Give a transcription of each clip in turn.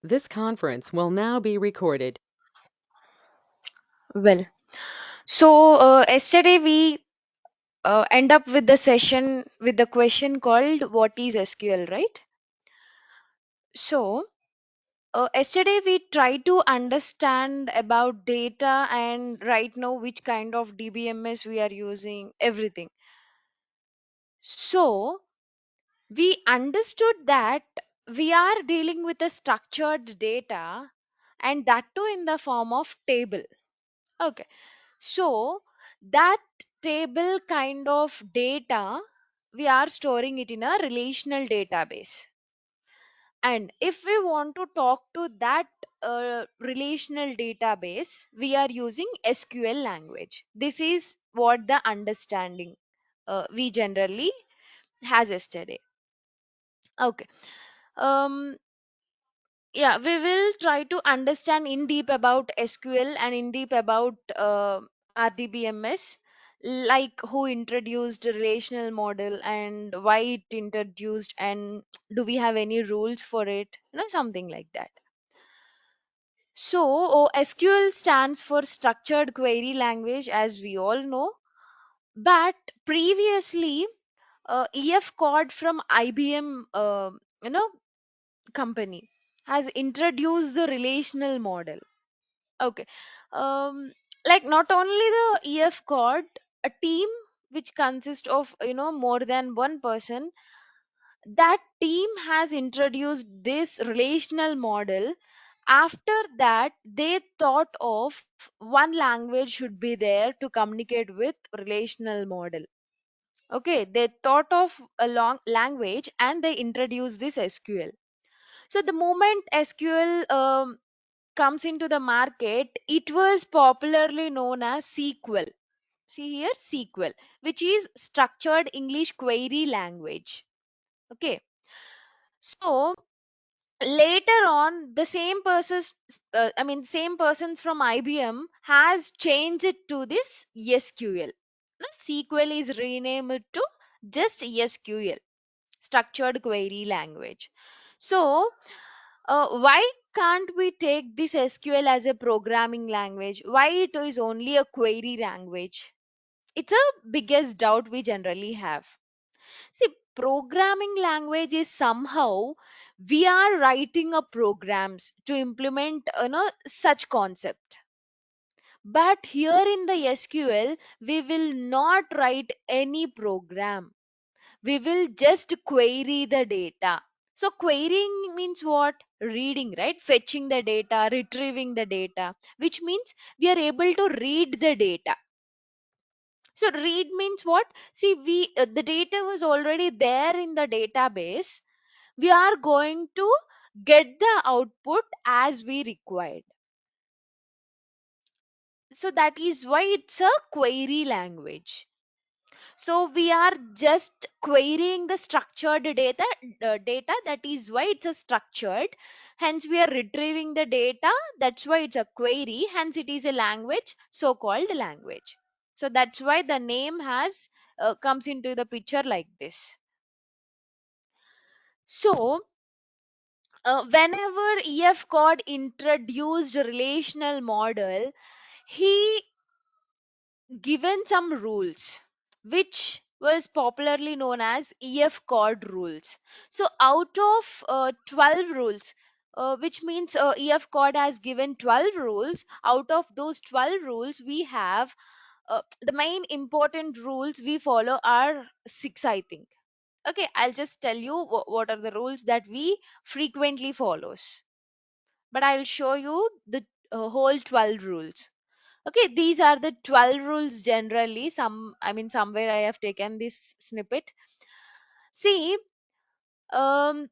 This conference will now be recorded. Well, yesterday we end up with the session with the question called what is SQL, right? So, yesterday we tried to understand about data and right now which kind of DBMS we are using, everything. So, we understood that we are dealing with a structured data and that too in the form of table. Okay. So that table kind of data, we are storing it in a relational database. And if we want to talk to that relational database, we are using SQL language. This is what the understanding we generally has yesterday. Okay. Um, yeah, we will try to understand in deep about SQL and in deep about RDBMS, like who introduced a relational model and why it introduced, and do we have any rules for it, something like that. So SQL stands for structured query language, as we all know, but previously EF Code from IBM you know company has introduced the relational model. Okay. Um, like not only the EF Code, a team which consists of more than one person, that team has introduced this relational model. After that, they thought of one language should be there to communicate with relational model. Okay, they thought of a long language and they introduced this SQL. So the moment SQL comes into the market, it was popularly known as SQL. See here, SQL, which is Structured English Query Language. Okay. So later on, the same persons, same persons from IBM has changed it to this SQL. Now, SQL is renamed to just SQL, Structured Query Language. So why can't we take this SQL as a programming language? Why it is only a query language? It's a biggest doubt we generally have. See, programming language is somehow we are writing a programs to implement such concept. But here in the SQL, we will not write any program. We will just query the data. So querying means what? Reading, right? Fetching the data, retrieving the data, which means we are able to read the data. So read means what? See, we the data was already there in the database. We are going to get the output as we required. So that is why it's a query language. So we are just querying the structured data, that is why it's a structured. Hence we are retrieving the data, that's why it's a query. Hence it is a language, so called language. So that's why the name has comes into the picture like this. So whenever EF Code introduced relational model, he given some rules which was popularly known as EF Code rules. So out of 12 rules, which means EF Code has given 12 rules. Out of those 12 rules, we have the main important rules we follow are six, I think. Okay, I'll just tell you what are the rules that we frequently follows. But I'll show you the whole 12 rules. Okay, these are the 12 rules generally. Somewhere I have taken this snippet. See, um,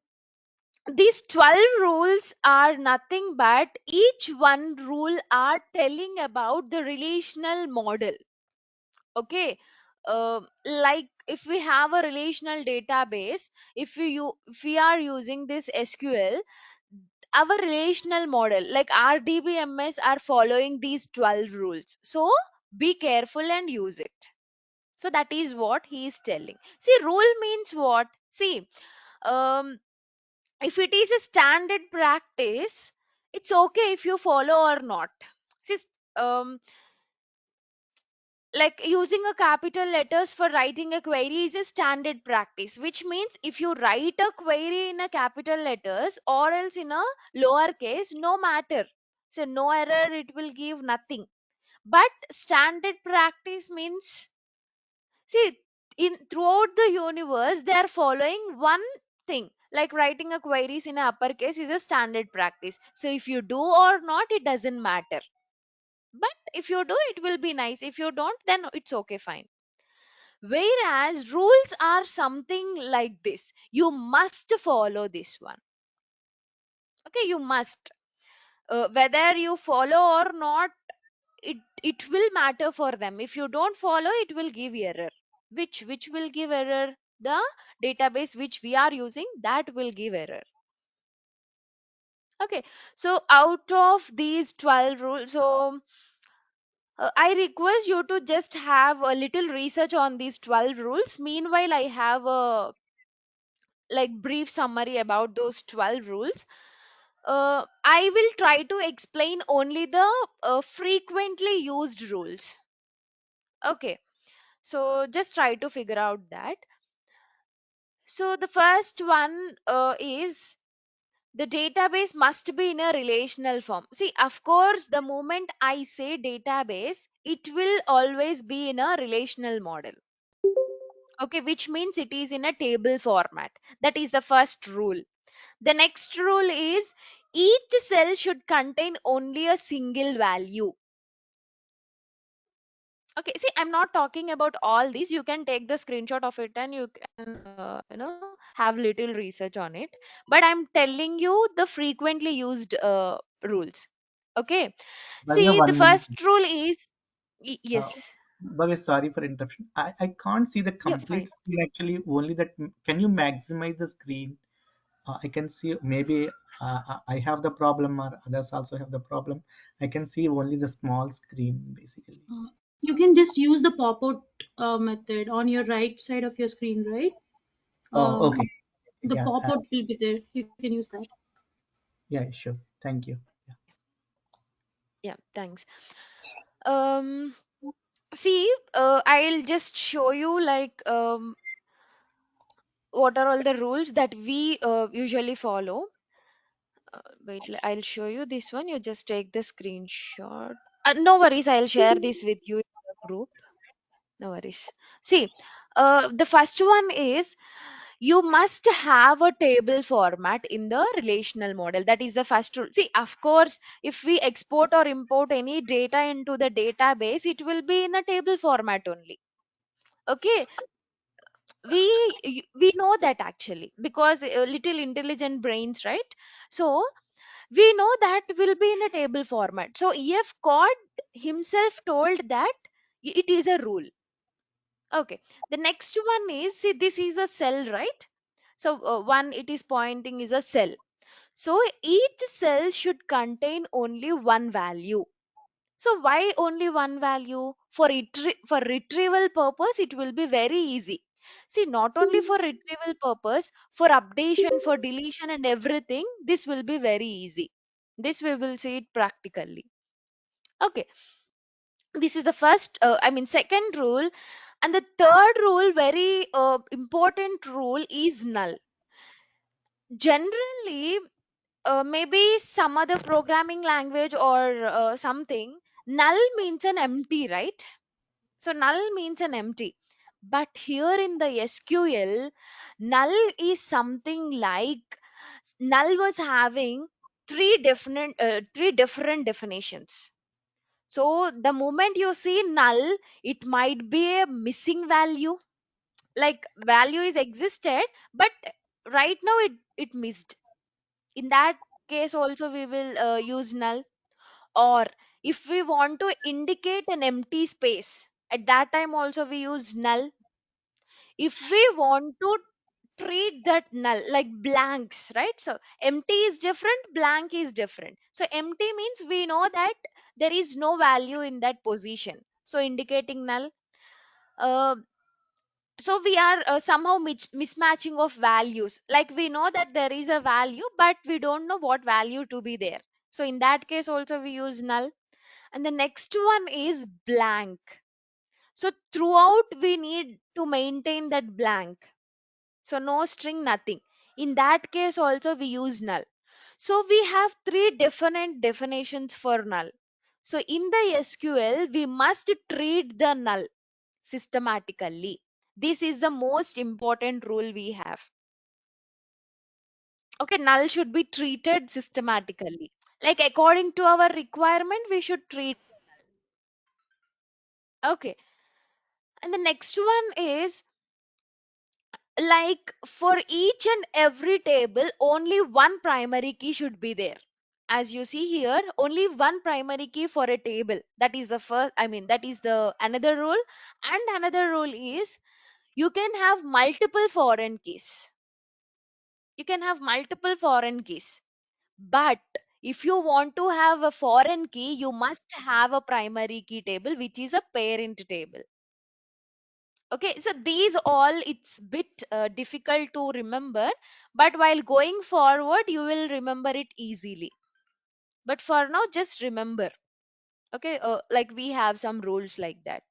these 12 rules are nothing but each one rule are telling about the relational model. Okay. Like if we have a relational database, if we are using this SQL, our relational model like RDBMS are following these 12 rules. So be careful and use it. So that is what he is telling. See, rule means what? See, um If it is a standard practice, it's okay if you follow or not. See, um, like using a capital letters for writing a query is a standard practice, which means if you write a query in a capital letters or else in a lowercase, no matter. So no error, it will give nothing. But standard practice means, see, in throughout the universe, they are following one thing. Like writing a queries in a uppercase is a standard practice. So if you do or not, it doesn't matter. But if you do, it will be nice. If you don't, then it's okay, fine. Whereas rules are something like this. You must follow this one. Okay, you must. Whether you follow or not, it will matter for them. If you don't follow, it will give error. Which will give error? The database which we are using, that will give error. Okay, so out of these 12 rules, so I request you to just have a little research on these 12 rules. Meanwhile, I have a like brief summary about those 12 rules. I will try to explain only the frequently used rules. Okay, so just try to figure out that. So the first one is the database must be in a relational form. See, of course, the moment I say database, it will always be in a relational model. Okay, which means it is in a table format. That is the first rule. The next rule is each cell should contain only a single value. Okay, see, I'm not talking about all these. You can take the screenshot of it and you can, have little research on it. But I'm telling you the frequently used rules. Okay, Bhavya, see, the one minute. first rule is Uh, yes, Bhavya, sorry for interruption. I can't see the yeah, complete fine. screen actually, only that. Can you maximize the screen? I can see maybe I have the problem or others also have the problem. I can see only the small screen basically. Uh, you can just use the pop-out method on your right side of your screen, right? Oh, okay. The Yeah, pop-out will be there. You can use that. yeah, sure. Thank you. Yeah, thanks. Um, see, I'll just show you like what are all the rules that we usually follow. Wait, I'll show you this one. You just take the screenshot. No worries, I'll share this with you in the group. No worries. See, the first one is you must have a table format in the relational model. That is the first rule. See, of course, if we export or import any data into the database, it will be in a table format only. Okay, we know that actually because little intelligent brains, right? So we know that will be in a table format. So EF Cod himself told that it is a rule. Okay. The next one is, see, this is a cell, right? So one it is pointing is a cell. So each cell should contain only one value. So why only one value? For retrieval purpose, it will be very easy. See, not only for retrieval purpose, for updation, for deletion, and everything, this will be very easy. This we will see it practically. Okay, this is the first. I mean, second rule, and the third rule, very important rule, is null. Generally, maybe some other programming language or something, null means an empty, right? So null means an empty. But here in the SQL, null is something like null was having three different definitions. So the moment you see null, it might be a missing value. Like value is existed, but right now it missed. In that case also we will use null. Or if we want to indicate an empty space, at that time also we use null. If we want to treat that null like blanks, right? So empty is different, blank is different. So empty means we know that there is no value in that position, so indicating null. uh, So we are somehow mismatching of values, like we know that there is a value but we don't know what value to be there. So in that case also we use null. And the next one is blank. So throughout we need to maintain that blank, so no string, nothing. In that case also we use null. So we have three different definitions for null. So in the SQL we must treat the null systematically. This is the most important rule we have. Okay, null should be treated systematically. Like according to our requirement, we should treat. Okay, and the next one is like for each and every table, only one primary key should be there. As you see here, only one primary key for a table. That is the first, I mean, that is the another rule. And another rule is you can have multiple foreign keys. You can have multiple foreign keys. But if you want to have a foreign key, you must have a primary key table, which is a parent table. Okay, so these all it's bit difficult to remember, but while going forward, you will remember it easily. But for now, just remember. Okay, like we have some rules like that.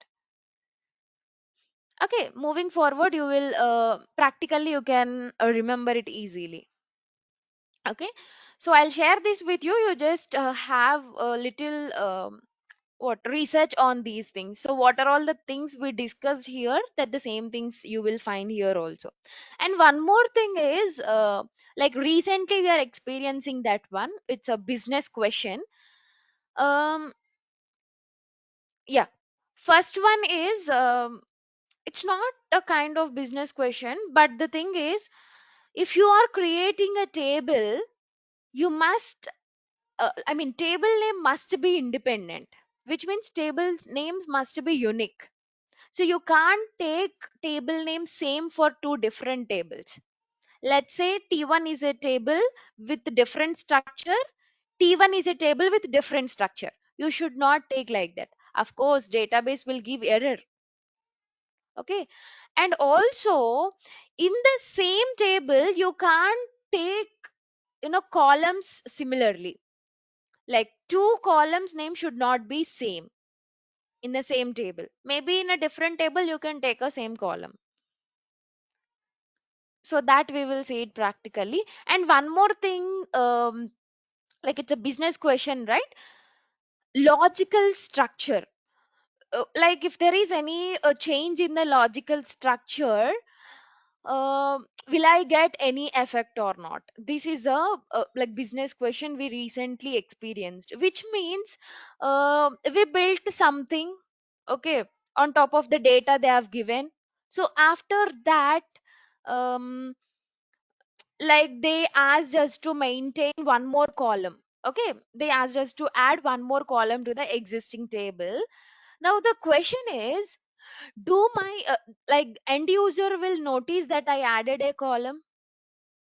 Okay, moving forward, you will practically you can remember it easily. Okay, so I'll share this with you. You just have a little what research on these things. So what are all the things we discussed here, that the same things you will find here also. And one more thing is like recently we are experiencing that one, it's a business question. um yeah, first one is it's not a kind of business question, but the thing is, if you are creating a table, you must I mean table name must be independent, which means table names must be unique. So you can't take table name same for two different tables. Let's say T1 is a table with different structure, T1 is a table with different structure. You should not take like that. Of course, database will give error. Okay. And also in the same table, you can't take columns similarly. Like two columns name should not be same in the same table. Maybe in a different table you can take a same column. So that we will see it practically. And one more thing, like it's a business question, right? Logical structure. Like if there is any change in the logical structure, will I get any effect or not? This is a like business question we recently experienced, which means we built something, okay, on top of the data they have given. So after that, um, like they asked us to maintain one more column. Okay, they asked us to add one more column to the existing table. Now the question is, do my like end user will notice that I added a column?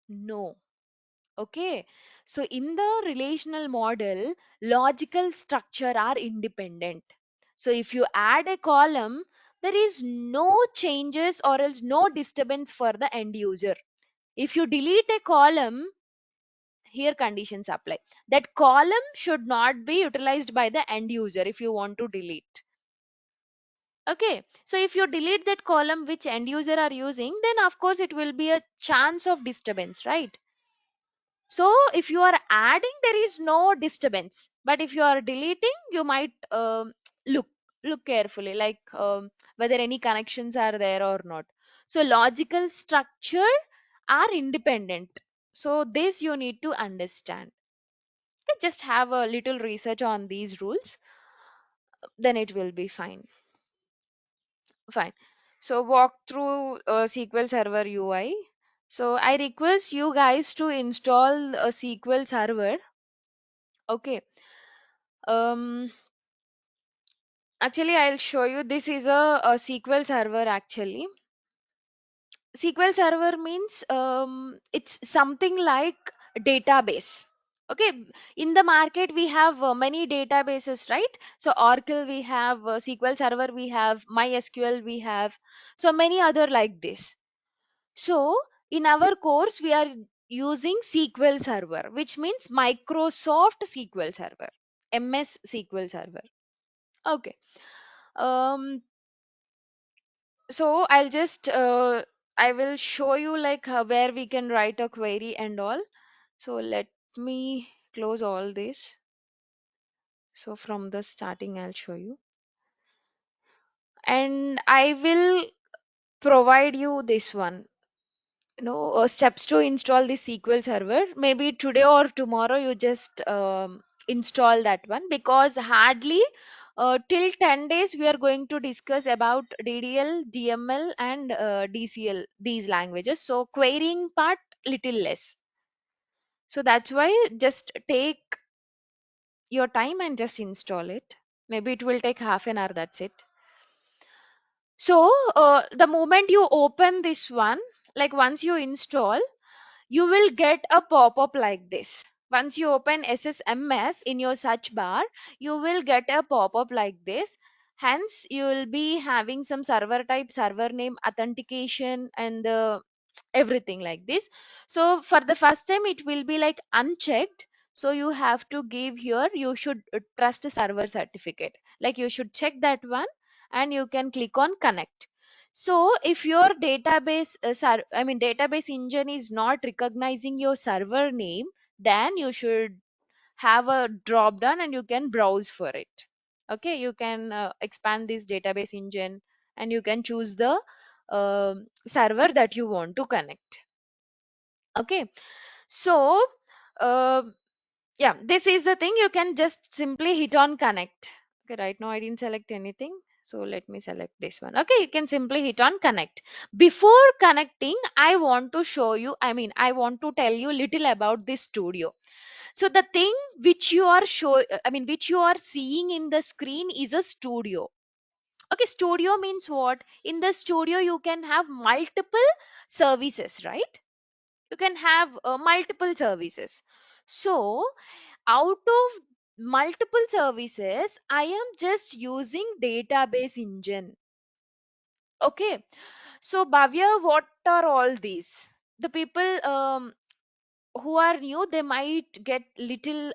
No. Okay, so in the relational model, logical structure are independent. So if you add a column, there is no changes or else no disturbance for the end user. If you delete a column, here conditions apply. That column should not be utilized by the end user if you want to delete. Okay, so if you delete that column which end user are using, then of course it will be a chance of disturbance, right? So if you are adding, there is no disturbance, but if you are deleting, you might look look carefully, like whether any connections are there or not. So logical structure are independent, so this you need to understand. Okay, just have a little research on these rules, then it will be fine. So walk through SQL Server UI. So I request you guys to install a SQL Server. Okay. Um, Actually, I'll show you. This is a SQL Server. Actually, SQL Server means it's something like database. Okay, in the market we have many databases, right? So Oracle we have, SQL Server we have, MySQL we have, so many other like this. So in our course we are using SQL Server, which means Microsoft SQL Server, MS SQL Server. Okay. um so I will show you like where we can write a query and all. So let me close all this. So from the starting I'll show you, and I will provide you this one, steps to install the SQL Server. Maybe today or tomorrow you just install that one, because hardly till 10 days we are going to discuss about DDL, DML, and DCL, these languages. So querying part little less. So that's why just take your time and just install it. Maybe it will take half an hour, that's it. So the moment you open this one, like once you install, you will get a pop-up like this. Once you open SSMS in your search bar, you will get a pop-up like this. Hence, you will be having some server type, server name, authentication, and everything like this. So for the first time, it will be like unchecked. So you have to give here, you should trust server certificate. Like you should check that one, and you can click on connect. So if your database, database engine is not recognizing your server name, then you should have a drop down and you can browse for it. Okay, you can expand this database engine, and you can choose the server that you want to connect. Okay, so uh, yeah, this is the thing. You can just simply hit on connect. Okay, right now I didn't select anything, so let me select this one. Okay, you can simply hit on connect. Before connecting, I want to show you, I want to tell you little about this studio. So the thing which you are which you are seeing in the screen is a studio. Okay, studio means what? In the studio you can have multiple services, right? You can have multiple services. So out of multiple services, I am just using database engine. Okay, so Bhavya, what are all these? The people who are new, they might get little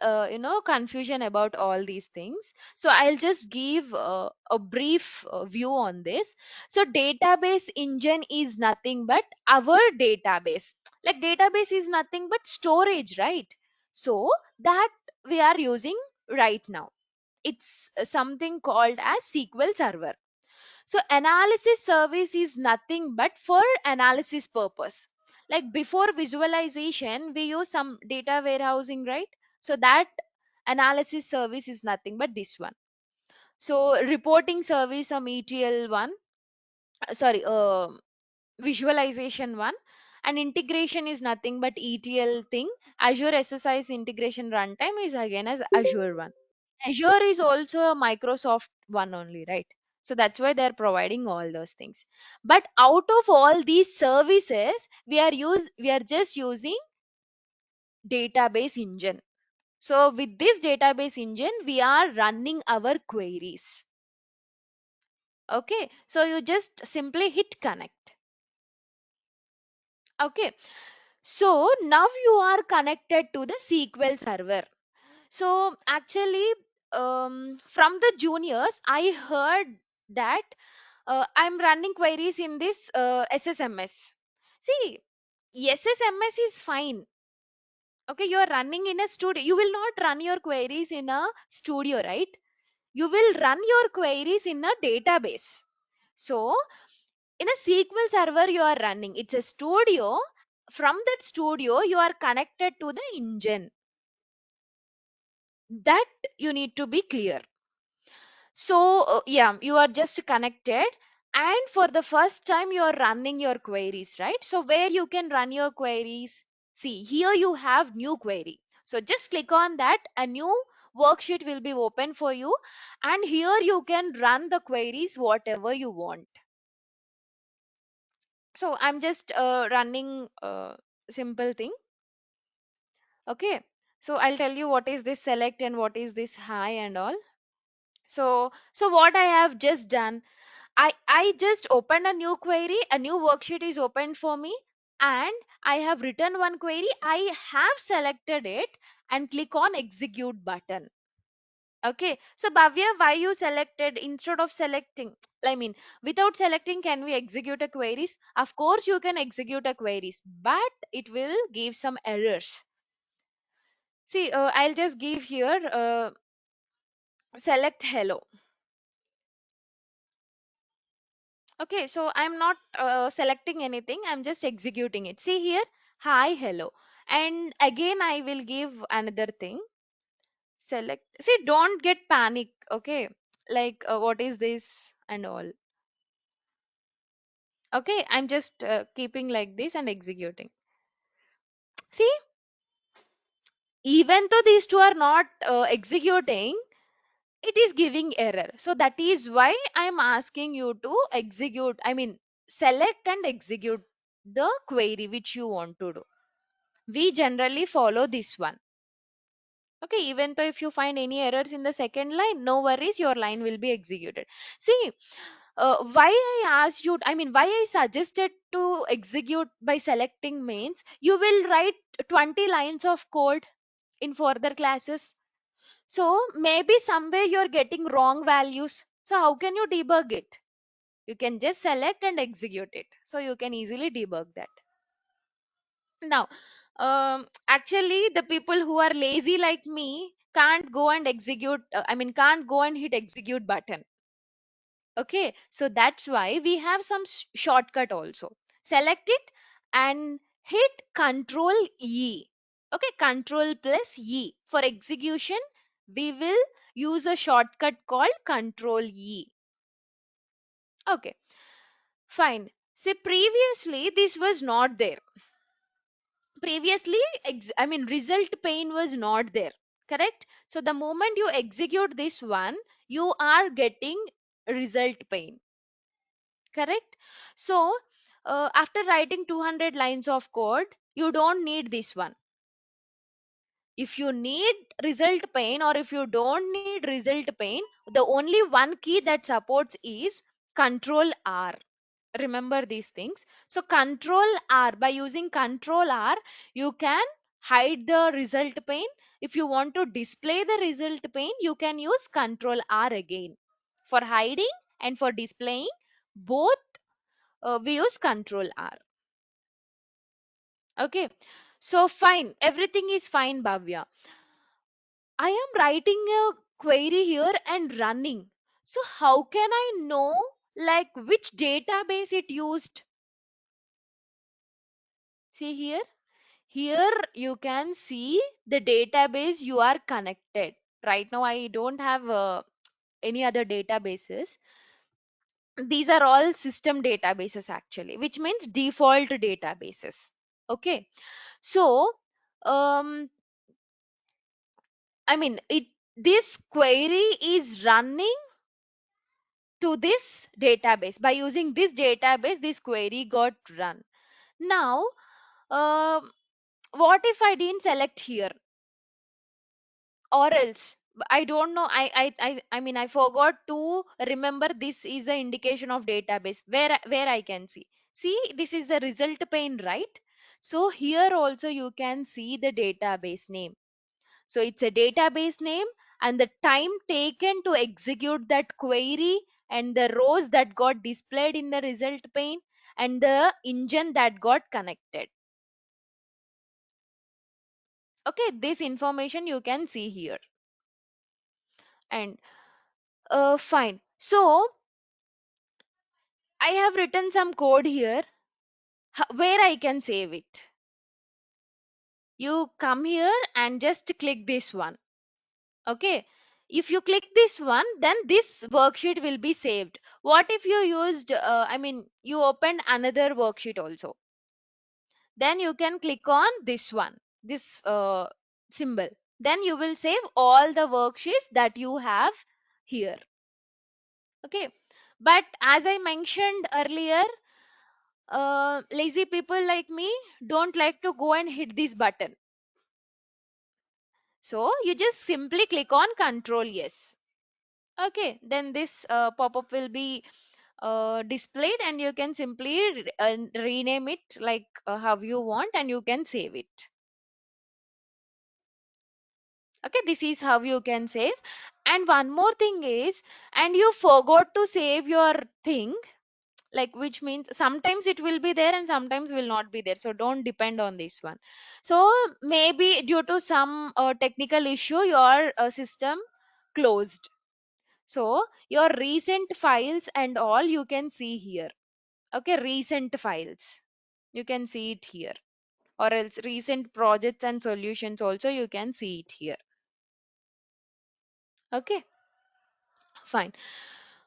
confusion about all these things. So I'll just give a brief view on this. So database engine is nothing but our database. Like database is nothing but storage, right? So that we are using right now, it's something called as SQL Server. So analysis service is nothing but for analysis purpose. Like before visualization, we use some data warehousing, right? So that analysis service is nothing but this one. So reporting service, some ETL one, sorry, visualization one, and integration is nothing but ETL thing. Azure SSIS integration runtime is again as Azure one. Azure is also a Microsoft one only, right? So that's why they're providing all those things. But out of all these services, we are just using database engine. So with this database engine, we are running our queries. Okay, so you just simply hit connect. Okay, so now you are connected to the SQL Server. So actually, from the juniors, I heard that I'm running queries in this SSMS. See, SSMS is fine. Okay, you are running in a studio. You will not run your queries in a studio, right? You will run your queries in a database. So, in a SQL Server, you are running. It's a studio. From that studio, you are connected to the engine. That you need to be clear. So, yeah, you are just connected, and for the first time, you are running your queries, right? So, where you can run your queries, see here you have new query. So, just click on that, a new worksheet will be open for you, and here you can run the queries whatever you want. So, I'm just running simple thing. Okay. So I'll tell you what is this select and what is this high and all. So what I have just done, I just opened a new query, a new worksheet is opened for me, and I have written one query, I have selected it and click on execute button. Okay, so Bhavya, why you selected instead of selecting? I mean, without selecting, can we execute a queries? Of course, you can execute a queries, but it will give some errors. See, I'll just give here select hello. Okay, so I'm not selecting anything, I'm just executing it. See here, hi, hello. And again, I will give another thing. Select. See, don't get panic. Okay, like what is this and all. Okay, I'm just keeping like this and executing. See, even though these two are not executing, it is giving error. So that is why I'm asking you to execute, I mean, select and execute the query which you want to do. We generally follow this one. Okay, even though if you find any errors in the second line, no worries, your line will be executed. See, why I asked you, I mean, why I suggested to execute by selecting means you will write 20 lines of code in further classes. So maybe somewhere you're getting wrong values. So how can you debug it? You can just select and execute it. So you can easily debug that. Now, actually, the people who are lazy like me can't go and execute, I mean, can't go and hit execute button. Okay, so that's why we have some shortcut also. Select it and hit Control E. Okay, Control plus E. For execution, we will use a shortcut called Control E. Okay, fine. See, previously this was not there. Previously, I mean, result pane was not there. Correct? So the moment you execute this one, you are getting result pane. Correct? So after writing 200 lines of code, you don't need this one. If you need result pane or if you don't need result pane, the only one key that supports is Control R. Remember these things. So Control R, by using Control R, you can hide the result pane. If you want to display the result pane, you can use Control R again. For hiding and for displaying, both we use Control R. Okay, so fine, everything is fine, Bhavya. I am writing a query here and running. So how can I know like which database it used? See here. Here you can see the database you are connected. Right now I don't have any other databases. These are all system databases actually, which means default databases. Okay. So um I mean, it this query is running to this database. By using this database, this query got run. Now, um what if I didn't select here, or else I don't know. I mean, I forgot to remember this is an indication of database where I can see. See, this is the result pane, right? So here also you can see the database name. So it's a database name and the time taken to execute that query and the rows that got displayed in the result pane and the engine that got connected. Okay, this information you can see here. And fine. So I have written some code here where I can save it. You come here and just click this one. Okay. If you click this one, then this worksheet will be saved. What if you used, I mean, you opened another worksheet also? Then you can click on this one, this symbol. Then you will save all the worksheets that you have here. Okay. But as I mentioned earlier, lazy people like me don't like to go and hit this button. So you just simply click on Control Yes. Okay, then this pop-up will be displayed, and you can simply rename it like how you want, and you can save it. Okay, this is how you can save. And one more thing is, and you forgot to save your thing, like, which means sometimes it will be there and sometimes will not be there, so don't depend on this one. So maybe due to some technical issue, your system closed. So your recent files and all you can see here. Okay, recent files, you can see it here, or else recent projects and solutions also you can see it here. Okay, fine.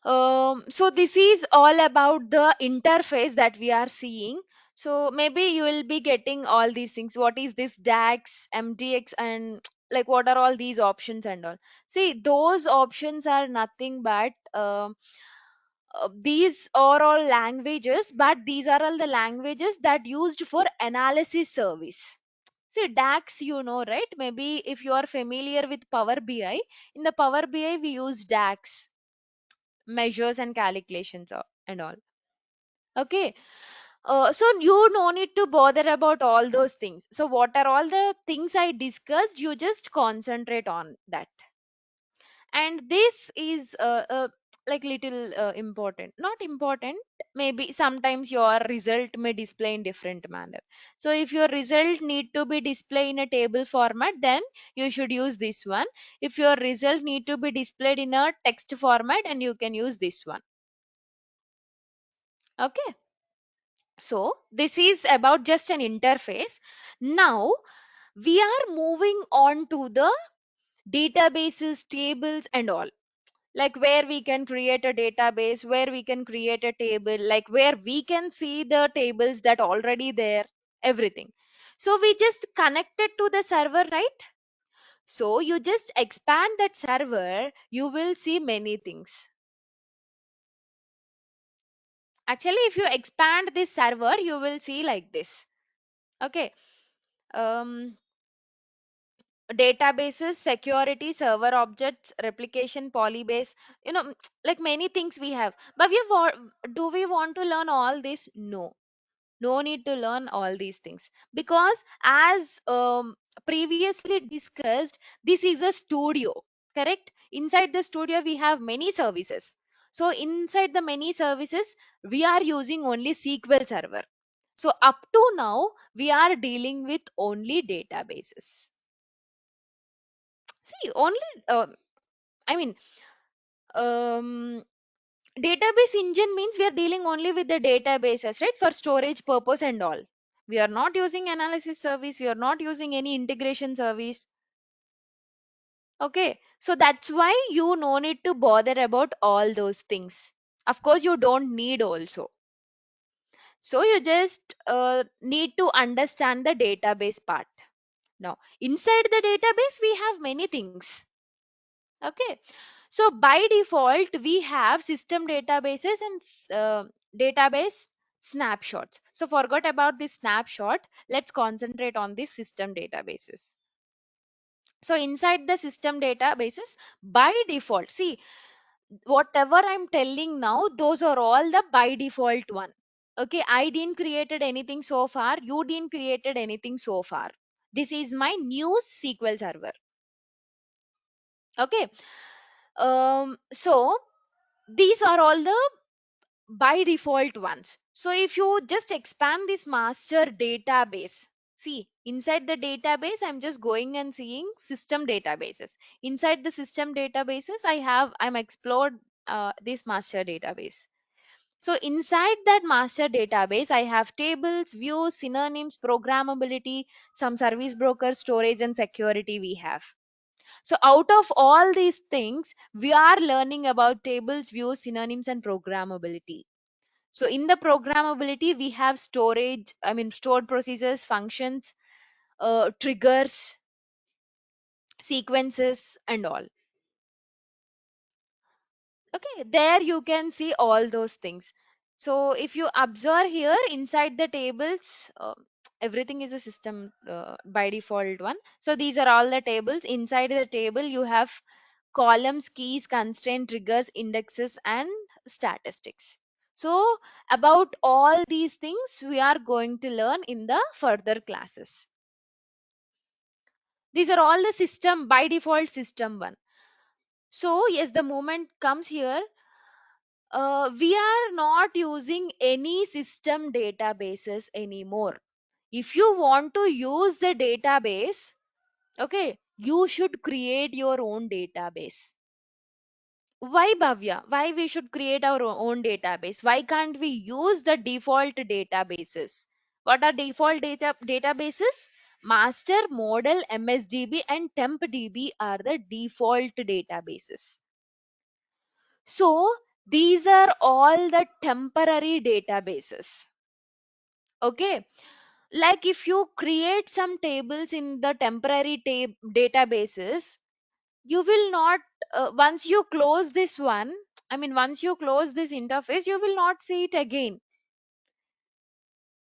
So this is all about the interface that we are seeing. So maybe you will be getting all these things. What is this DAX, MDX, and like what are all these options and all? See, those options are nothing but these are all languages, but these are all the languages that used for analysis service. See, DAX, you know, right? Maybe if you are familiar with Power BI, in the Power BI we use DAX, measures and calculations and all. Okay, so you no need to bother about all those things. So what are all the things I discussed? You just concentrate on that. And this is like little important, not important, maybe sometimes your result may display in different manner. So if your result need to be displayed in a table format, then you should use this one. If your result need to be displayed in a text format, and you can use this one. Okay, so this is about just an interface. Now we are moving on to the databases, tables and all, like where we can create a database, where we can create a table, like where we can see the tables that already there, everything. So we just connect it to the server, right? So you just expand that server, you will see many things. Actually, if you expand this server, you will see like this. Okay, um databases, security, server objects, replication, polybase, you know, like many things we have. But do we want to learn all this? No, no need to learn all these things, because as previously discussed, this is a studio, correct? Inside the studio we have many services. So inside the many services, we are using only SQL server. So up to now we are dealing with only databases. See, only I mean, um database engine means we are dealing only with the databases, right, for storage purpose and all. We are not using analysis service, we are not using any integration service. Okay, so that's why you no need to bother about all those things. Of course you don't need also. So you just need to understand the database part. Now inside the database we have many things. Okay, so by default we have system databases and database snapshots. So forgot about this snapshot, let's concentrate on the system databases. So inside the system databases, by default, see, whatever I'm telling now, those are all the by default one. Okay, I didn't created anything so far, you didn't created anything so far. This is my new SQL server. Okay, so these are all the by default ones. So if you just expand this master database, see, inside the database I'm just going and seeing system databases. Inside the system databases I'm explored this master database. So inside that master database I have tables, views, synonyms, programmability, some service broker, storage and security we have. So out of all these things, we are learning about tables, views, synonyms and programmability. So in the programmability, we have storage, I mean, stored procedures, functions, triggers, sequences, and all. Okay, there you can see all those things. So if you observe here inside the tables, everything is a system by default one. So these are all the tables. Inside the table you have columns, keys, constraint, triggers, indexes, and statistics. So about all these things we are going to learn in the further classes. These are all the system by default system one. So yes, the moment comes here, we are not using any system databases anymore. If you want to use the database, okay, you should create your own database. Why, Bhavya? Why we should create our own database? Why can't we use the default databases? What are default databases? Master, model, MSDB, and TempDB are the default databases. So these are all the temporary databases. Okay. Like if you create some tables in the temporary databases, you will not, once you close this one, I mean, once you close this interface, you will not see it again.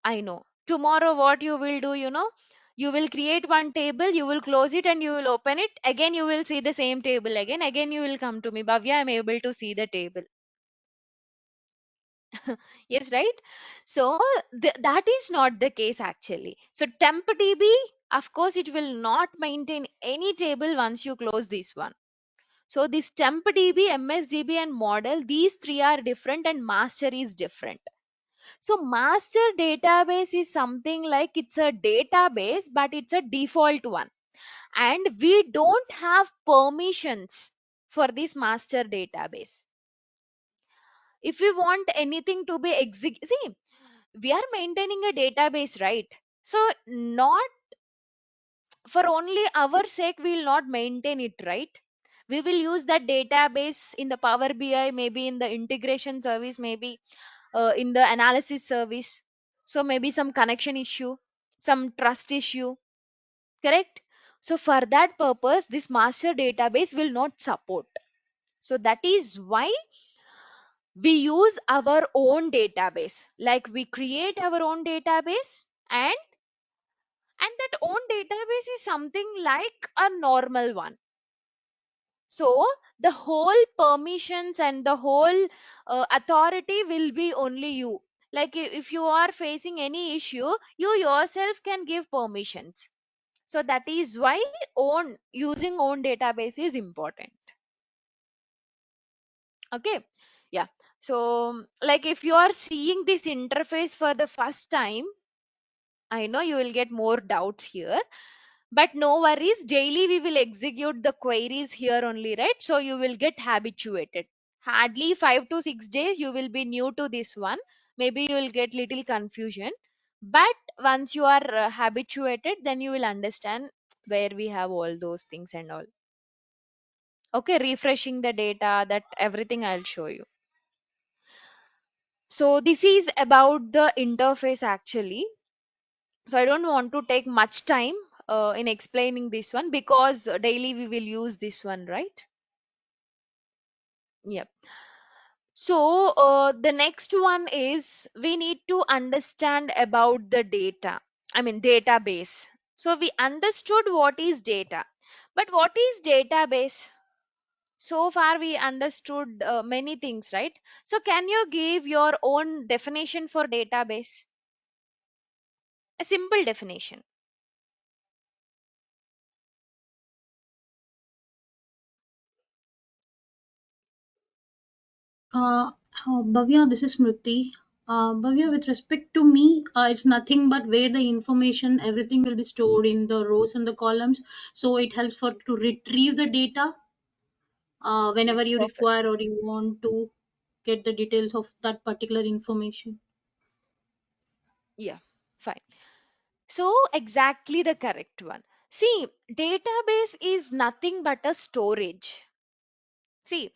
I know. Tomorrow, what you will do, you will create one table, you will close it, and you will open it. Again, you will see the same table again. Again, you will come to me, Bhavya, I'm able to see the table. Yes, right? So that is not the case actually. So tempdb, of course, it will not maintain any table once you close this one. So this tempdb, MSDB, and model, these three are different, and master is different. So master database is something like it's a database, but it's a default one, and we don't have permissions for this master database. If we want anything to be see, we are maintaining a database, right? So not for only our sake we will not maintain it, right? We will use that database in the Power BI, maybe in the integration service, maybe in the analysis service. So maybe some connection issue, some trust issue, correct? So for that purpose this master database will not support. So that is why we use our own database, like we create our own database, and that own database is something like a normal one. So the whole permissions and the whole authority will be only you. Like if you are facing any issue, you yourself can give permissions. So that is why own using own database is important. Okay. Yeah. So like if you are seeing this interface for the first time, I know you will get more doubts here, but no worries. Daily we will execute the queries here only, right? So you will get habituated. Hardly 5 to 6 days you will be new to this one. Maybe you will get little confusion, but once you are habituated, then you will understand where we have all those things and all. Okay, refreshing the data, that everything I'll show you. So this is about the interface actually. So I don't want to take much time in explaining this one, because daily we will use this one, right? Yep. So the next one is we need to understand about the data. I mean database. So we understood what is data, but what is database? So far we understood many things, right? So can you give your own definition for database? A simple definition. Bhavya, this is Smriti. Bhavya, with respect to me, it's nothing but where the information, everything will be stored in the rows and the columns. So it helps for to retrieve the data whenever Yes, you perfect. require or you want to get the details of that particular information. Yeah, fine. So exactly the correct one. See, database is nothing but a storage. See,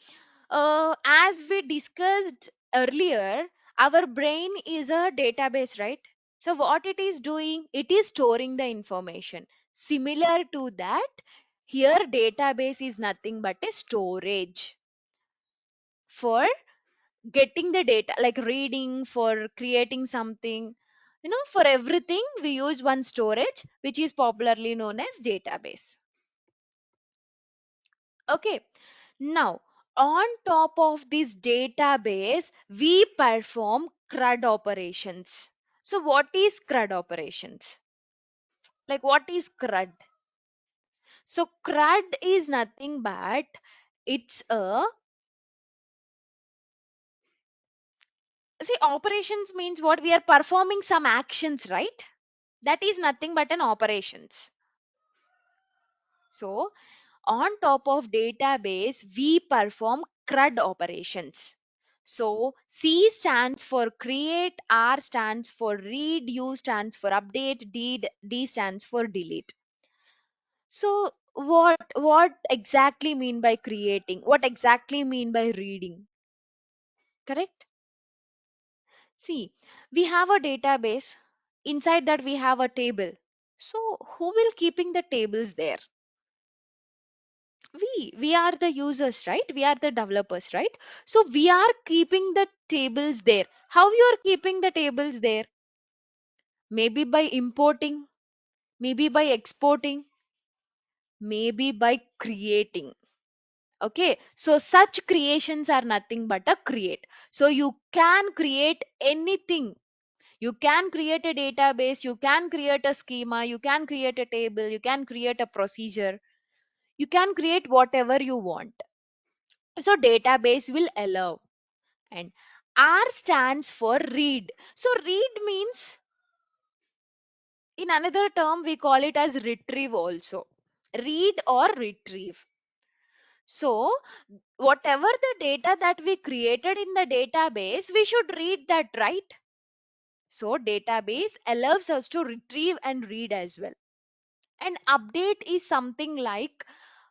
as we discussed earlier, our brain is a database, right? So what it is doing, it is storing the information. Similar to that, here database is nothing but a storage for getting the data, like reading, for creating something. For everything we use one storage, which is popularly known as database. Okay. Now, on top of this database, we perform CRUD operations. So, what is CRUD operations? Like, what is CRUD? So, CRUD is nothing but it's a see, operations means what? We are performing some actions, right? That is nothing but an operations. So, on top of database, we perform CRUD operations. So C stands for create, R stands for read, U stands for update, D stands for delete. So what exactly mean by creating? What exactly mean by reading? Correct? See, we have a database. Inside that we have a table. So who will keeping the tables there? We are the users, right? We are the developers, right? So we are keeping the tables there. How you are keeping the tables there? Maybe by importing, maybe by exporting, maybe by creating. Okay, so such creations are nothing but a create. So you can create anything. You can create a database, you can create a schema, you can create a table, you can create a procedure, you can create whatever you want. So database will allow. And R stands for read. So read means, in another term we call it as retrieve also. Read or retrieve. So whatever the data that we created in the database, we should read that, right? So database allows us to retrieve and read as well. And update is something like,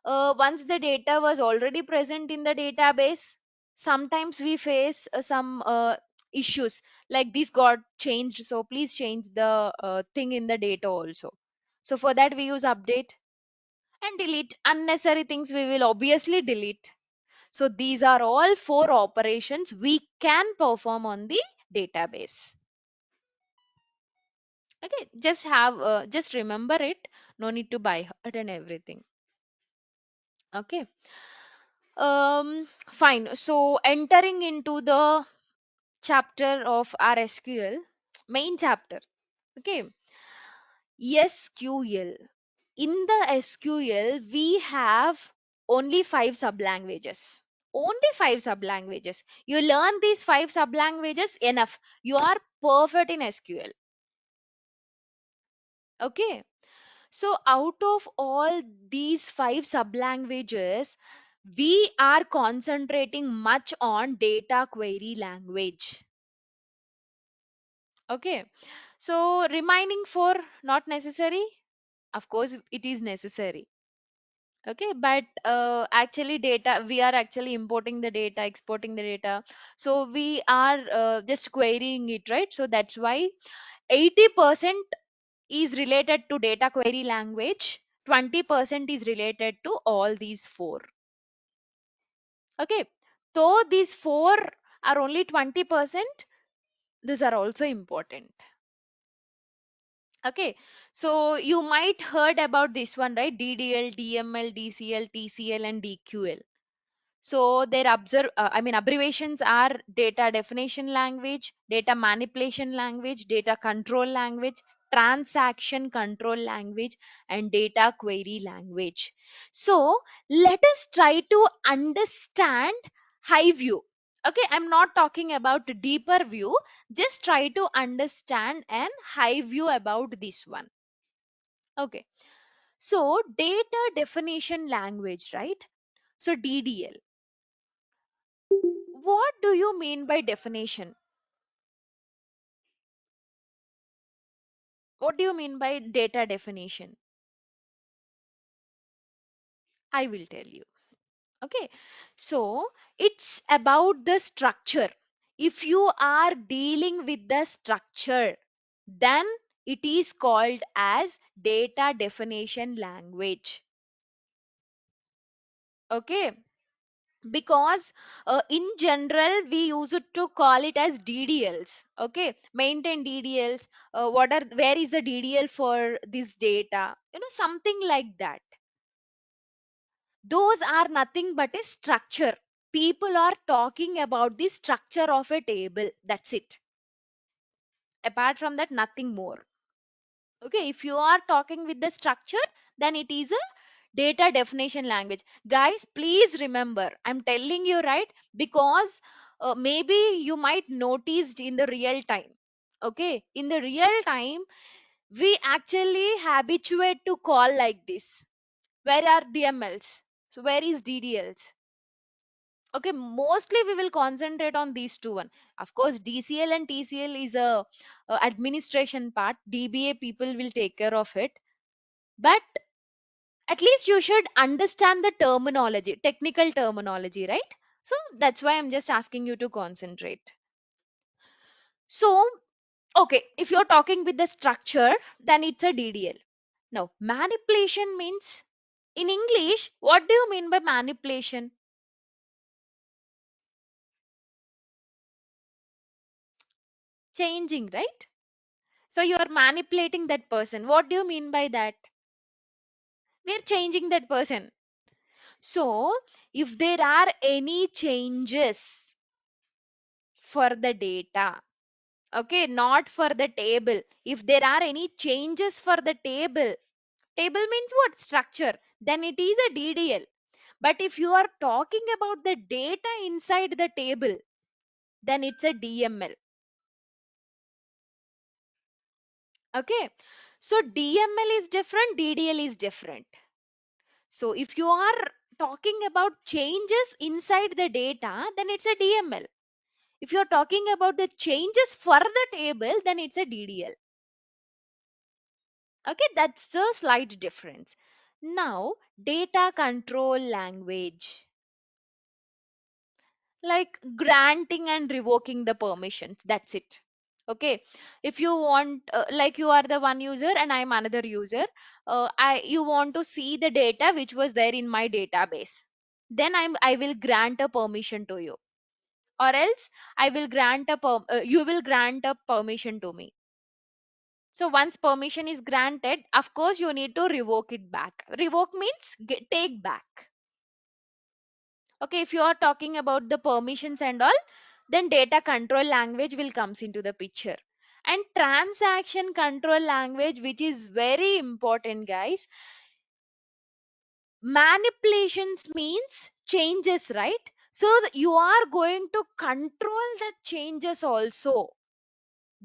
once the data was already present in the database, sometimes we face some issues like this got changed, so please change the thing in the data also. So for that we use update. And delete unnecessary things, we will obviously delete. So these are all four operations we can perform on the database. Okay, just remember it. No need to buy heart and everything. Okay. Fine. So entering into the chapter of our SQL, main chapter. Okay. SQL. In the SQL, we have only five sublanguages. Only five sublanguages. You learn these five sublanguages enough. You are perfect in SQL. Okay. So out of all these five sublanguages, we are concentrating much on data query language. Okay. So remaining four not necessary? Of course, it is necessary. Okay, but actually data, we are actually importing the data, exporting the data. So we are just querying it, right? So that's why 80% is related to data query language, 20% is related to all these four. Okay, though these four are only 20%, these are also important. Okay, so you might heard about this one, right? DDL, DML, DCL, TCL, and DQL. So their abbreviations are data definition language, data manipulation language, data control language, transaction control language, and data query language. So let us try to understand high view. Okay, I'm not talking about deeper view. Just try to understand an high view about this one. Okay, so data definition language, right? So DDL. What do you mean by definition? What do you mean by data definition? I will tell you. Okay. So it's about the structure. If you are dealing with the structure, then it is called as data definition language. Okay. because in general we use it to call it as ddls. Okay, maintain ddls. Where is the ddl for this data, something like that. Those are nothing but a structure. People are talking about the structure of a table, that's it. Apart from that, nothing more. Okay, if you are talking with the structure, then it is a data definition language. Guys, please remember, I'm telling you, right? Because maybe you might noticed in the real time. Okay, in the real time we actually habituate to call like this. Where are dmls? So where is ddls? Okay, mostly we will concentrate on these two one. Of course, dcl and tcl is a administration part. dba people will take care of it, but at least you should understand the terminology, technical terminology, right? So that's why I'm just asking you to concentrate. So, okay, if you're talking with the structure, then it's a ddl. Now manipulation means, in english, what do you mean by manipulation? Changing, right? So you're manipulating that person. What do you mean by that? We're changing that person. So if there are any changes for the data, okay, not for the table, if there are any changes for the table means what? Structure. Then it is a ddl. But if you are talking about the data inside the table, then it's a dml. Okay, so dml is different, ddl is different. So if you are talking about changes inside the data, then it's a DML. If you're talking about the changes for the table, then it's a DDL. Okay, that's the slight difference. Now, data control language, like granting and revoking the permissions. That's it. Okay, if you want, like you are the one user and I'm another user, you want to see the data which was there in my database, then I will grant a permission to you, or else you will grant a permission to me. So once permission is granted, of course you need to revoke it back. Revoke means take back. Okay, if you are talking about the permissions and all, then data control language will comes into the picture. And transaction control language, which is very important, guys. Manipulations means changes, right? So you are going to control the changes also.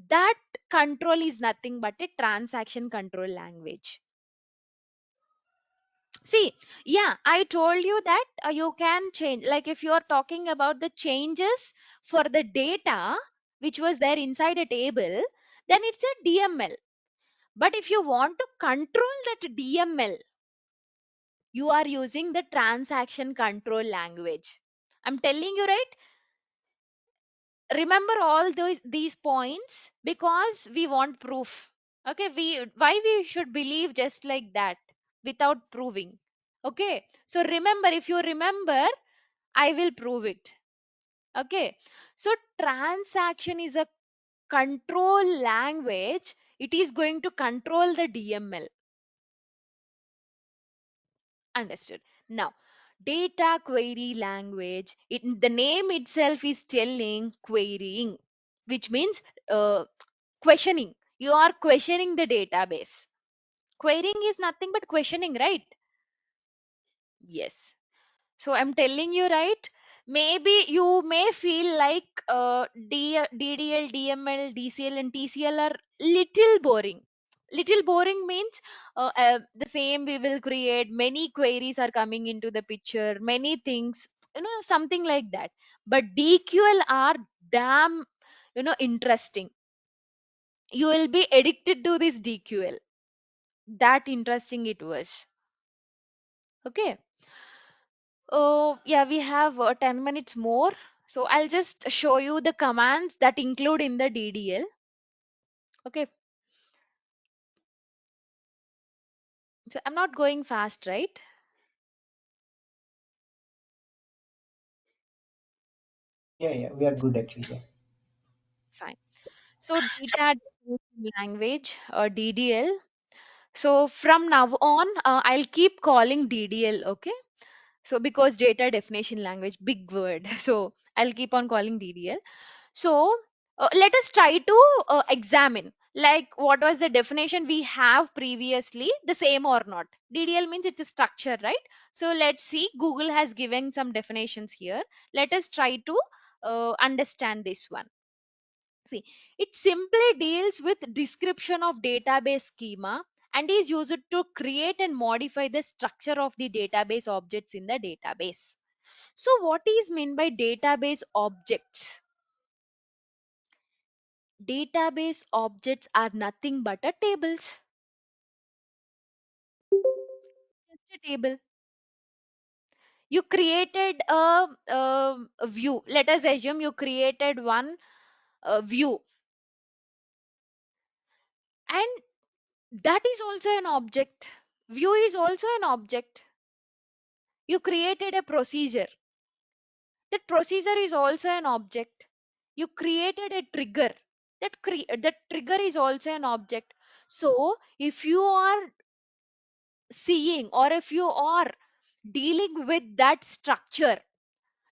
That control is nothing but a transaction control language. See, yeah, I told you that you can change. Like if you are talking about the changes for the data which was there inside a table, then it's a DML. But if you want to control that DML, you are using the transaction control language. I'm telling you, right? Remember all these points because we want proof. Okay, why we should believe just like that without proving. Okay, so remember, if you remember, I will prove it. Okay, so transaction is a control language. It is going to control the DML. Understood. Now, data query language, the name itself is telling querying, which means questioning. You are questioning the database. Querying is nothing but questioning, right? Yes. So I'm telling you, right? Maybe you may feel like DDL, DML, DCL, and TCL are little boring. Little boring means the same we will create. Many queries are coming into the picture, many things, something like that. But DQL are damn, interesting. You will be addicted to this DQL. That interesting it was. Okay. Oh, yeah, we have 10 minutes more. So I'll just show you the commands that include in the DDL. Okay. So I'm not going fast, right? Yeah, we are good actually. Yeah. Fine. So data definition language or DDL. So from now on, I'll keep calling DDL, okay? So because data definition language, big word. So I'll keep on calling DDL. So let us try to examine like what was the definition we have previously, the same or not. DDL means it's a structure, right? So let's see. Google has given some definitions here. Let us try to understand this one. See, it simply deals with description of database schema and is used to create and modify the structure of the database objects in the database. So what is meant by database objects? Database objects are nothing but a tables. Just a table. You created a view. Let us assume you created one view, and that is also an object. View is also an object. You created a procedure. That procedure is also an object. You created a trigger. That trigger is also an object. So if you are seeing or if you are dealing with that structure,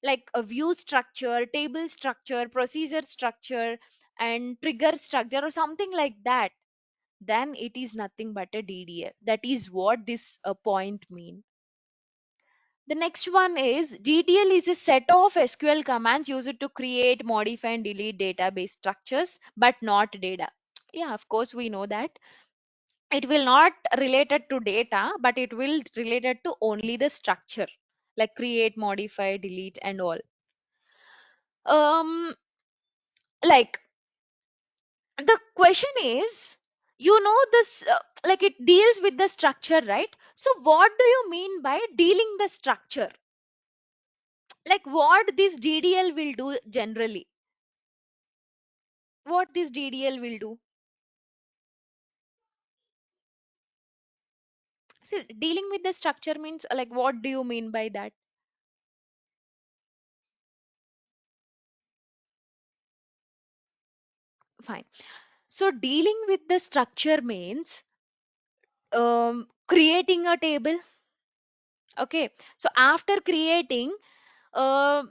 like a view structure, table structure, procedure structure, and trigger structure, or something like that, then it is nothing but a DDL. That is what this point mean. The next one is DDL is a set of SQL commands used to create, modify, and delete database structures, but not data. Yeah, of course, we know that. It will not related to data, but it will related to only the structure, like create, modify, delete, and all. Um, like the question is, this like it deals with the structure, right? So what do you mean by dealing the structure? Like what this DDL will do generally? What this DDL will do? See, dealing with the structure means like what do you mean by that? Fine. So dealing with the structure means creating a table. Okay. So after creating, uh,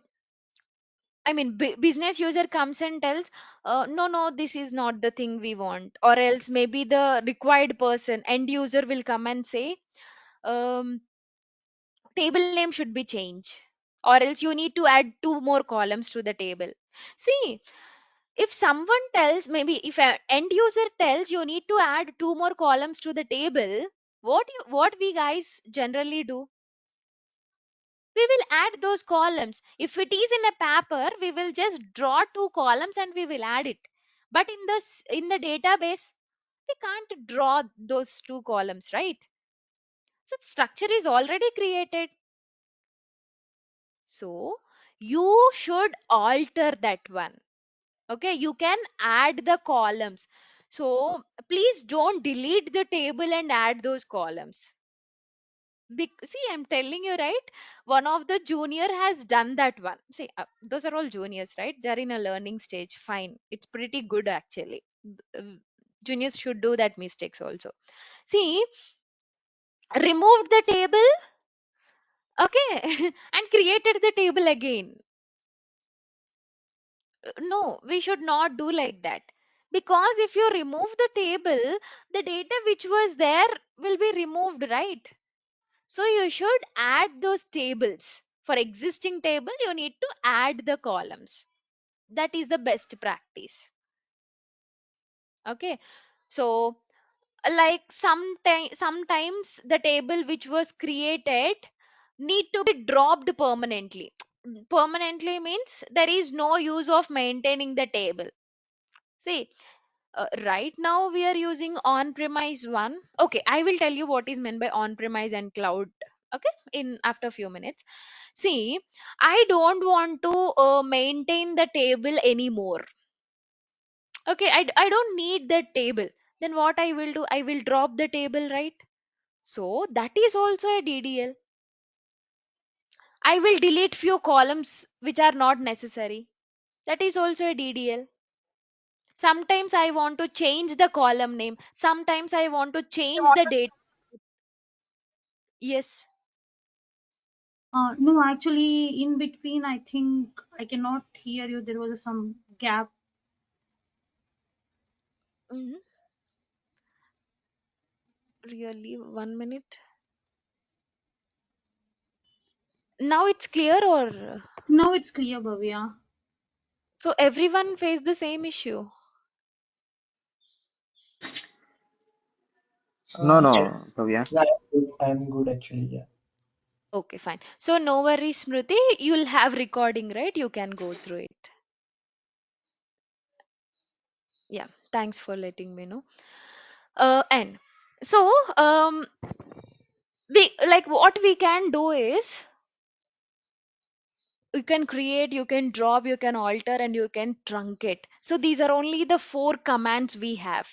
I mean, business user comes and tells, no, this is not the thing we want. Or else maybe the required person, end user, will come and say, um, table name should be changed. Or else you need to add two more columns to the table. See, if someone tells, maybe if an end user tells you need to add two more columns to the table, what we guys generally do? We will add those columns. If it is in a paper, we will just draw two columns and we will add it. But in the database, we can't draw those two columns, right? So the structure is already created. So you should alter that one. Okay, you can add the columns. So please don't delete the table and add those columns. See, I'm telling you, right? One of the junior has done that one. See, those are all juniors, right? They're in a learning stage. Fine, it's pretty good actually. Uh, Juniors should do that mistakes also. See, removed the table, okay, and created the table again. No, we should not do like that. Because if you remove the table, the data which was there will be removed, right? So you should add those tables. For existing table, you need to add the columns. That is the best practice. Okay. So like sometimes the table which was created need to be dropped permanently. Permanently means there is no use of maintaining the table. See, right now we are using on premise one. Okay, I will tell you what is meant by on premise and cloud. Okay, in after a few minutes. See, I don't want to maintain the table anymore. Okay, I don't need that table. Then what I will do, I will drop the table, right? So that is also a DDL. I will delete few columns which are not necessary. That is also a DDL. Sometimes I want to change the column name. Sometimes I want to change the date. Yes. No, actually, in between, I think I cannot hear you. There was some gap. Mhm. Really, 1 minute. Now it's clear, or Now it's clear, Bhavya. so everyone face the same issue? No, Yes. no, Kavya. Yeah, I'm good actually. Yeah. Okay, fine. So no worries, Smriti. You'll have recording, right? You can go through it. Yeah. Thanks for letting me know. And so we like what we can do is you can create, you can drop, you can alter, and you can truncate. So these are only the four commands we have.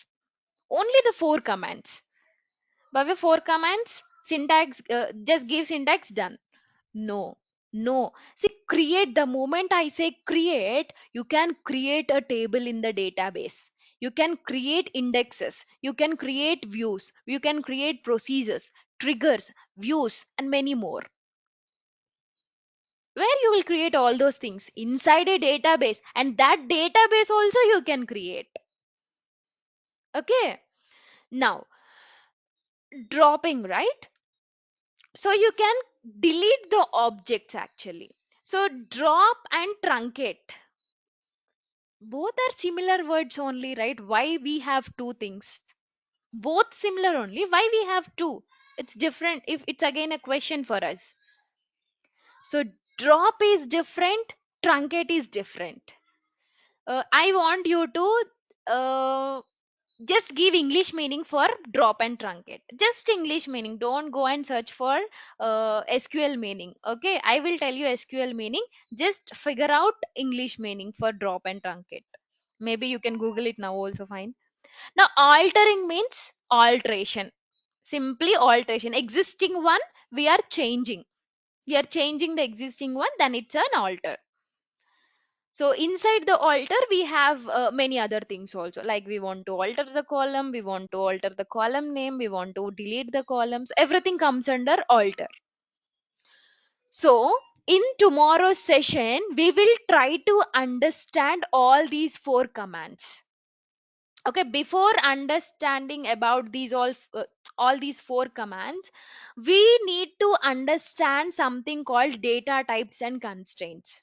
Only the four commands. But with four commands, syntax just give syntax done. No, no. See, create, the moment I say create, you can create a table in the database. You can create indexes. You can create views. You can create procedures, triggers, views, and many more. Where you will create all those things inside a database, and that database also you can create. Okay. Now, dropping, right? So you can delete the objects actually. So drop and truncate, both are similar words only, right? Why we have two things? Both similar only, why we have two? It's different if it's again a question for us. So drop is different, truncate is different. I want you to uh, just give English meaning for drop and truncate. Just English meaning, don't go and search for SQL meaning. Okay, I will tell you SQL meaning. Just figure out English meaning for drop and truncate. Maybe you can Google it now also, fine. Now altering means alteration. Simply alteration, existing one we are changing. We are changing the existing one, then it's an alter. So inside the alter we have many other things also, like we want to alter the column, we want to alter the column name, we want to delete the columns, everything comes under alter. So in tomorrow's session we will try to understand all these four commands. Okay, before understanding about these all these four commands, we need to understand something called data types and constraints.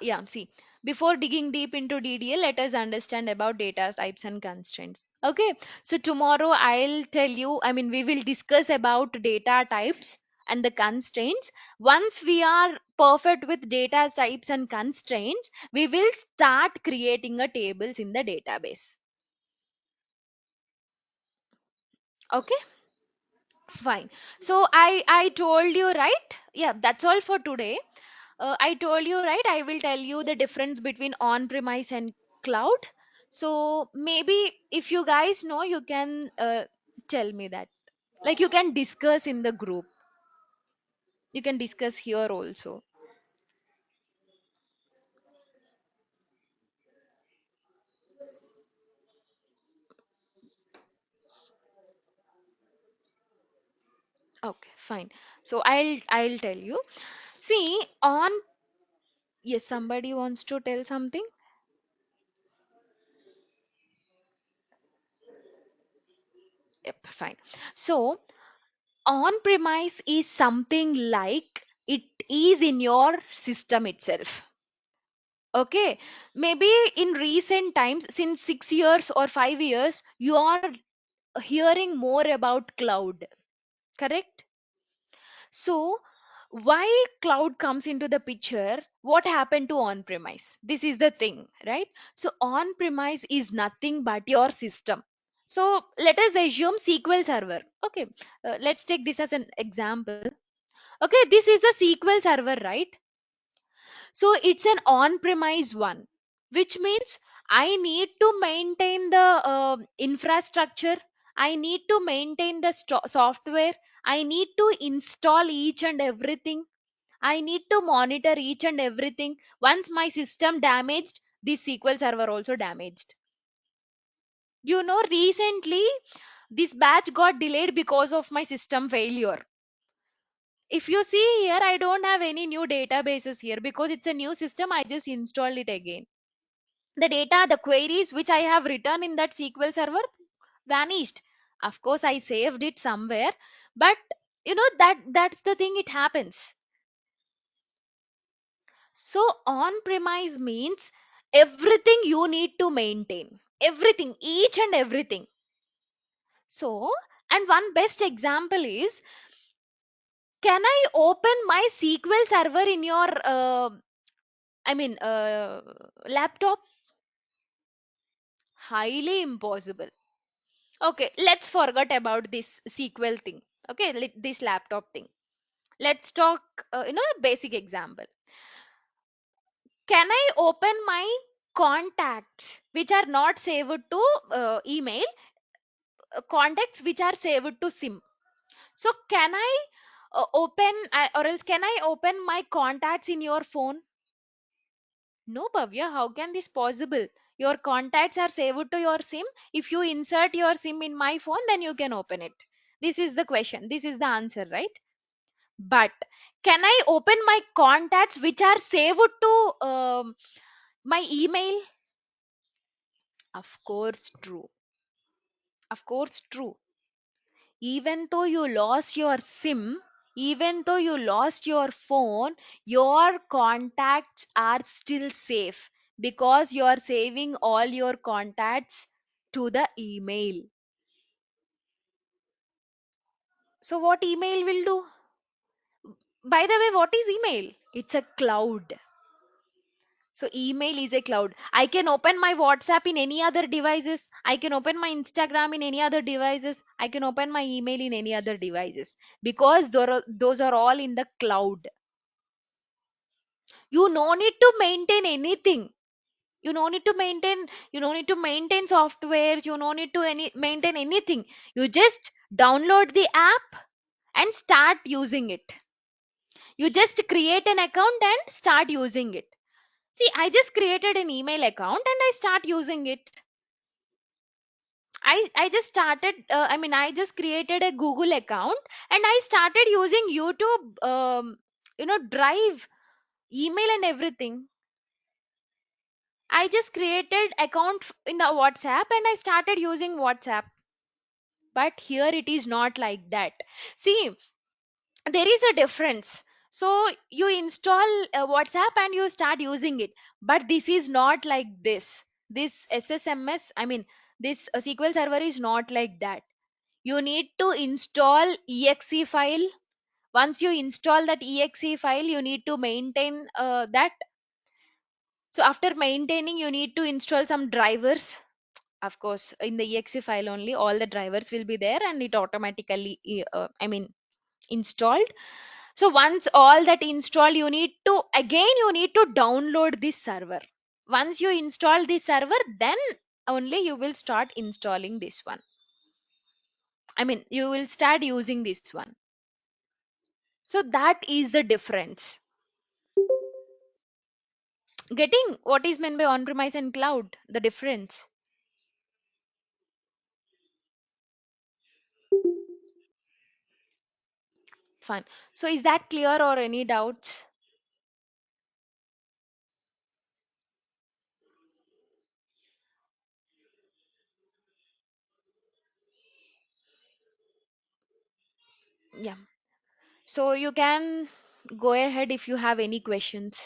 Yeah, see, before digging deep into DDL, let us understand about data types and constraints. Okay, so tomorrow I'll tell you, I mean, we will discuss about data types and the constraints. Once we are perfect with data types and constraints, we will start creating a tables in the database. Okay, fine. So I told you, right? Yeah, that's all for today. I told you, right? I will tell you the difference between on premise and cloud. So maybe if you guys know, you can tell me that. Like you can discuss in the group. You can discuss here also. Okay, fine. So I'll tell you. See, on, yes, somebody wants to tell something. Yep, fine. So on premise is something like it is in your system itself. Okay, maybe in recent times, since 6 years or 5 years, you are hearing more about cloud, correct? So, why cloud comes into the picture? What happened to on premise? This is the thing, right? So, on premise is nothing but your system. So, let us assume SQL Server. Okay, let's take this as an example. Okay, this is the SQL Server, right? So it's an on premise one, which means I need to maintain the infrastructure, I need to maintain the software, I need to install each and everything, I need to monitor each and everything. Once my system damaged, this SQL server also damaged. Recently this batch got delayed because of my system failure. If you see here, I don't have any new databases here because it's a new system. I just installed it again. The data, the queries which I have written in that SQL server vanished. Of course, I saved it somewhere, but that's the thing, it happens. So on premise means everything you need to maintain, everything, each and everything. So, and one best example is, can I open my SQL server in your laptop? Highly impossible. Okay, let's forget about this SQL thing. Okay, this laptop thing. Let's talk, basic example. Can I open my contacts which are not saved to email, contacts which are saved to SIM? So can I open, or else can I open my contacts in your phone? No, Bhavya, how can this possible? Your contacts are saved to your SIM. If you insert your SIM in my phone, then you can open it. This is the question. This is the answer, right? But can I open my contacts which are saved to my email? Of course, true. Of course, true. Even though you lost your SIM, even though you lost your phone, your contacts are still safe because you are saving all your contacts to the email. So, what email will do? By the way, what is email? It's a cloud. So email is a cloud. I can open my WhatsApp in any other devices. I can open my Instagram in any other devices. I can open my email in any other devices because those are all in the cloud. You no need to maintain anything. You no need to maintain. You no need to maintain softwares. You no need to maintain anything. You just download the app and start using it. You just create an account and start using it. See, I just created an email account and I start using it. I just started, I just created a Google account and I started using YouTube, Drive, email and everything. I just created account in the WhatsApp and I started using WhatsApp. But here it is not like that. See, there is a difference. So you install WhatsApp and you start using it, but this is not like this. This SSMS, this SQL server is not like that. You need to install exe file. Once you install that exe file, you need to maintain that. So after maintaining, you need to install some drivers. Of course, in the exe file only all the drivers will be there and it automatically installed. So once all that installed, you need to download this server. Once you install this server, then only you will start installing this one. You will start using this one. So that is the difference. Getting what is meant by on premise and cloud, the difference. Fine. So is that clear or any doubts? Yeah. So you can go ahead if you have any questions.